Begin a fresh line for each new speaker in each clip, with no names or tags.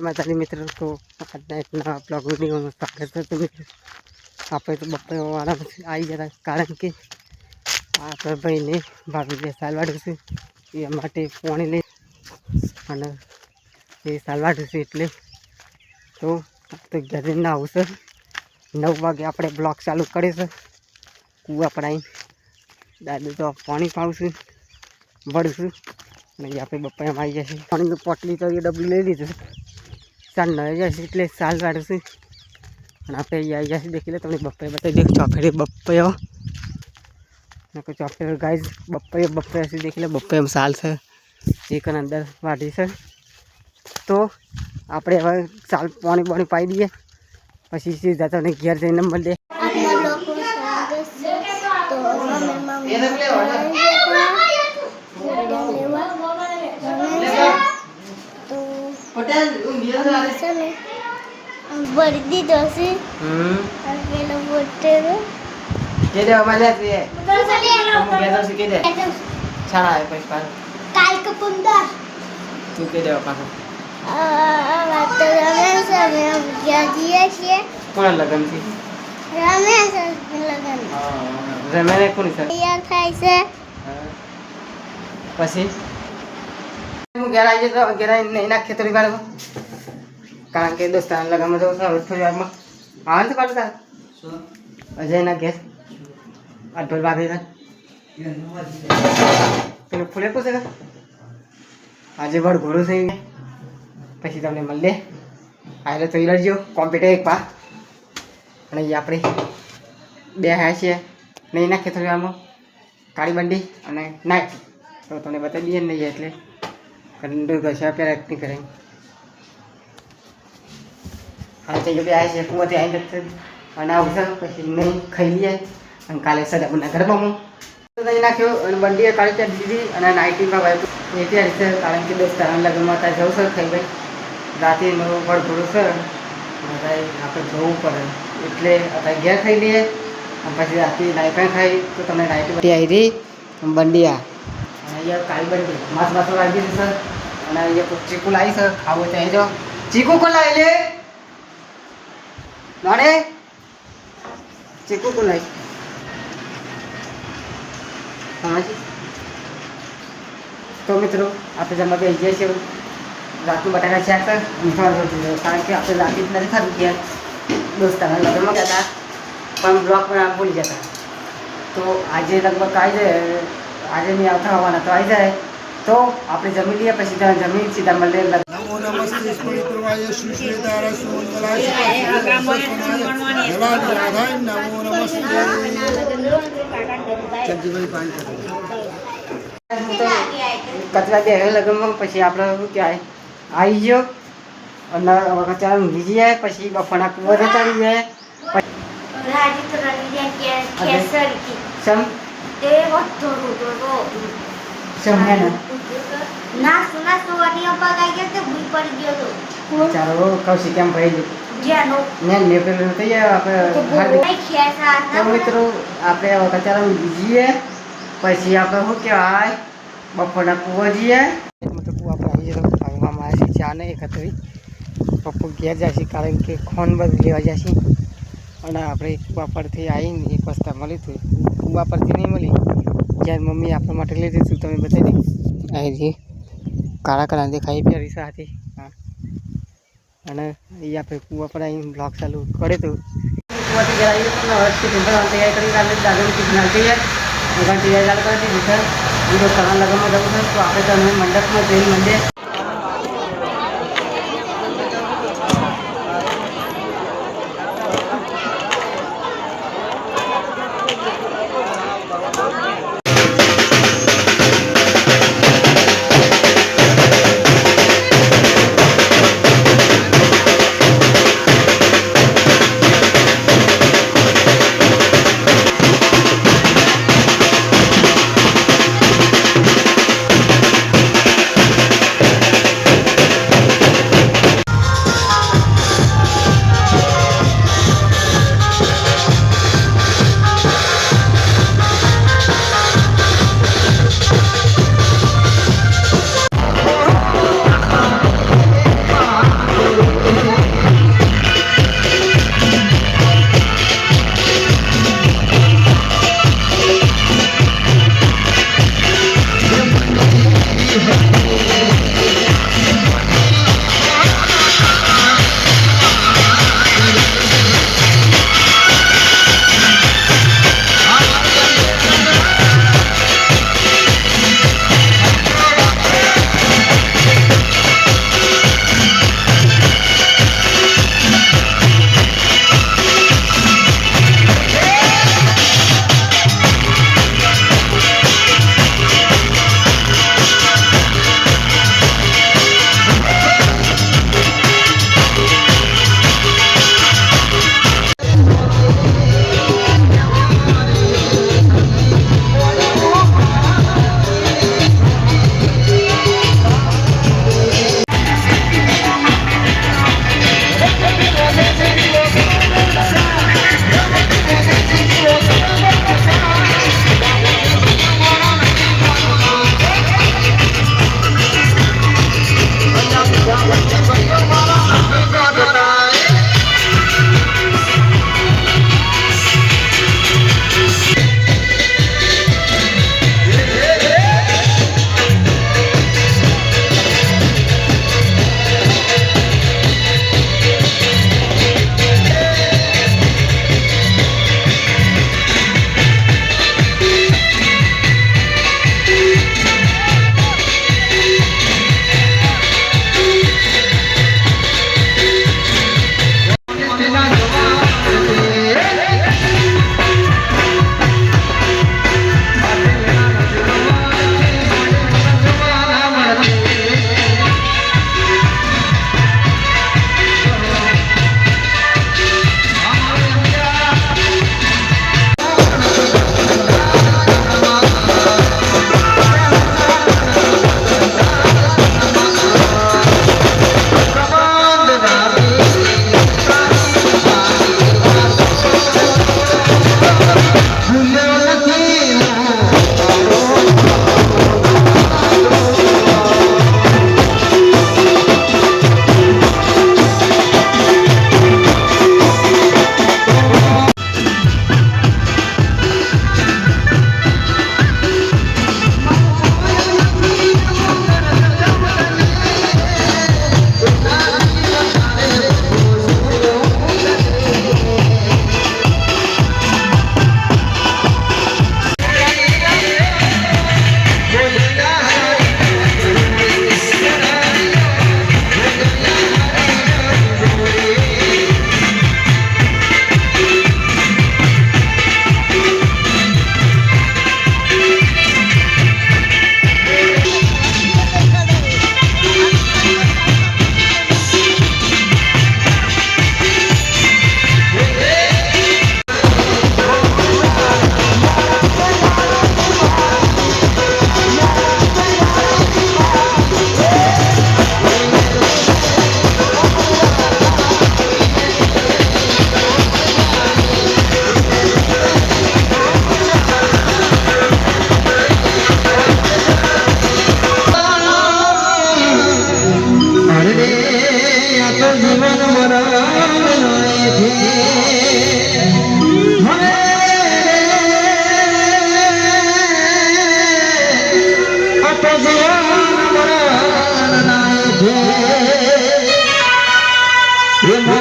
માતાજી મિત્રો, તો આજના એક નવા બ્લોગ વિડીયોમાં સ્વાગત છે. તો મિત્રો આપણે તો બપોરવાળા આવી જતા, કારણ કે આપણા ભાઈને ભાભી બે સાલ વાળું છે એ માટે પાણી લઈ અને એ સાલ વાળું છે એટલે તો ઘરે ના આવશે. 9 વાગે આપણે બ્લોગ ચાલુ કરે છે. કૂવા પર આવી દાદુ તો પાણી પાવશું વળશું અને આપણે બપોરમાં આવી જશે. પાણીની પોટલી તો એ ડબલી લઈ લીધું, સાલ નવી જશે એટલે સાલ વાળશું અને આપણે અહીંયા આવી જશે. દેખી લે તમને બપોરે બતાવી દે ચોકડી બપોયો કોઈ ચોકડી ગાય બપોરે હશે. દેખી લે બપોરે સાલ છે એક અંદર વાઢી છે. તો આપણે હવે સાલ પાણી પાઈ દઈએ પછી સીધા તમને ઘેર જઈને મળીએ.
वर्दी दोसी पेलो बोटेरो
ये दे वाला है हम गया तो के दे छाड़ा है पैसा
काल का पुंदर
तू के दे पास
बात तो रमेश में क्या दिया छे
कोण लगन थी
रमेश लगन
रमेश कोण सर
यार खाई से
પછી હું ઘેર આવી જતો. ઘેર નહીં નાખીએ થોડી વાર, કારણ કે દોસ્તાના લગનમાં જવું છે. હવે થોડી વારમાં આવવાનું છે પાછું તારે અજયના ઘેર આ ઢોલ વાગી પેલું ફૂલે પૂછે કે આજે વડ ઘોડું થઈ પછી તમને મળીએ. આવેલો તો લડજો કોમ્પ્યુટર એક પા અને એ આપણે બે આવ્યા છીએ. નહીં નાખીએ થોડી વારમાં કાળી બંડી અને નાઇટ તો તમને બતાવી દઈએ નહીં એટલે કંડુ ઘસા પહેલાં એક્ટિંગ કરે. હા તો બે આવે છે કુવાથી આવી જશે અને આવશે પછી નહીં ખાઈ લઈએ અને કાલે સદાપુરના ગરબામાં નહીં નાખ્યો અને બંડીએ કાળી ચાટ દીધી અને નાઇટીમાં ભાઈ એ ત્યાં છે, કારણ કે દોસ્તારના લગ્નમાં ત્યાં જવું છે. ખાઈ ભાઈ રાતે નવું પણ થોડું છે ભાઈ આપણે જવું પડે એટલે અત્યારે ઘેર ખાઈ લઈએ અને પછી રાતે નાઇટ ખાઈ તો તમને નાઇટી આવી રહી બંડિયા અને અહીંયા કાળી બંડી માસ માસો વાગી છે સર. અને અહીંયા ચીકુ લાવી સર ખાવું ત્યાં જો ચીકુ કોણ લાવી લે નાણે ચીકુ કોણ લાવી સમજી. તો મિત્રો આપણે જમવા બેસી જઈએ છીએ. રાતનું બટાકા શાક સર કારણ કે આપણે રાતે જ નથી ખાધું કે દોસ્તાના લગ્નમાં ગયા હતા પણ બ્લોક પણ ભૂલી જતા. તો આજે લગભગ આવી જાય, આજે નહીં આવતા હોવાના તો આવી જાય તો આપણે જમી લઈએ પછી ત્યાં જમી સીધા મળીએ.
નમો નમસ્તે સ્મૃતિર્વાય સુશ્રેતાર સુમંગલાય નમો નમસ્તે ચંદીભાઈ પાણી
કચરા બે લગ્નમાં પછી આપણે શું કહેવાય આવી ગયો અને કચરા ઊંઘી જઈએ પછી બફાના કુવા જતા રહીએ. ચાલો કૌશિક કેમ ભાઈ મિત્રો આપણે કચારા જઈએ પછી આપણે શું કહેવાય બપોરના કૂવા જઈએ. કૂવા પર આવી જતો ભાગવામાં આવે છે ચા ને એકત્રી પપ્પુ ઘેર જાય છે કારણ કે ખોન બધું લેવા જાય છે. અને આપણે કૂવા પરથી આવીને એક વસ્તા મળી હતું, કૂવા પરથી નહીં મળી જ્યાં મમ્મી આપણા માટે લઈ દીધું તમે બતાવી દે અહીંથી કાળા કાળા દેખાઈ પ્યારી સાથે. હા અને એ આપણે કૂવા પર આવીને બ્લોગ ચાલુ કરે તો કૂવાથી ઘર આવીએ તૈયાર કરી દાદાની સિગ્નલ જઈએ ઘંટી ચાલુ કરી દીધી સર. બીજો કલા લગ્નમાં જવું છે તો આપણે તમે મંડપમાં જઈને મંડે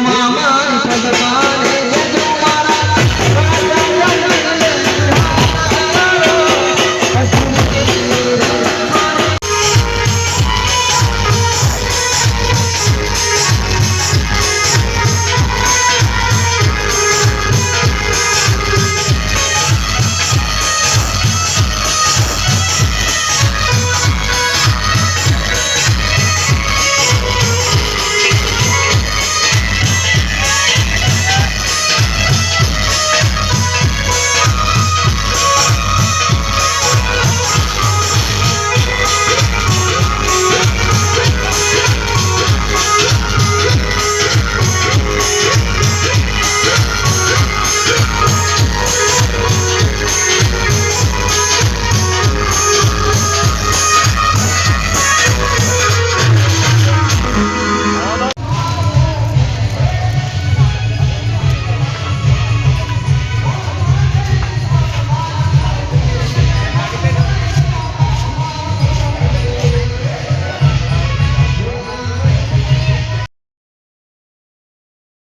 મામા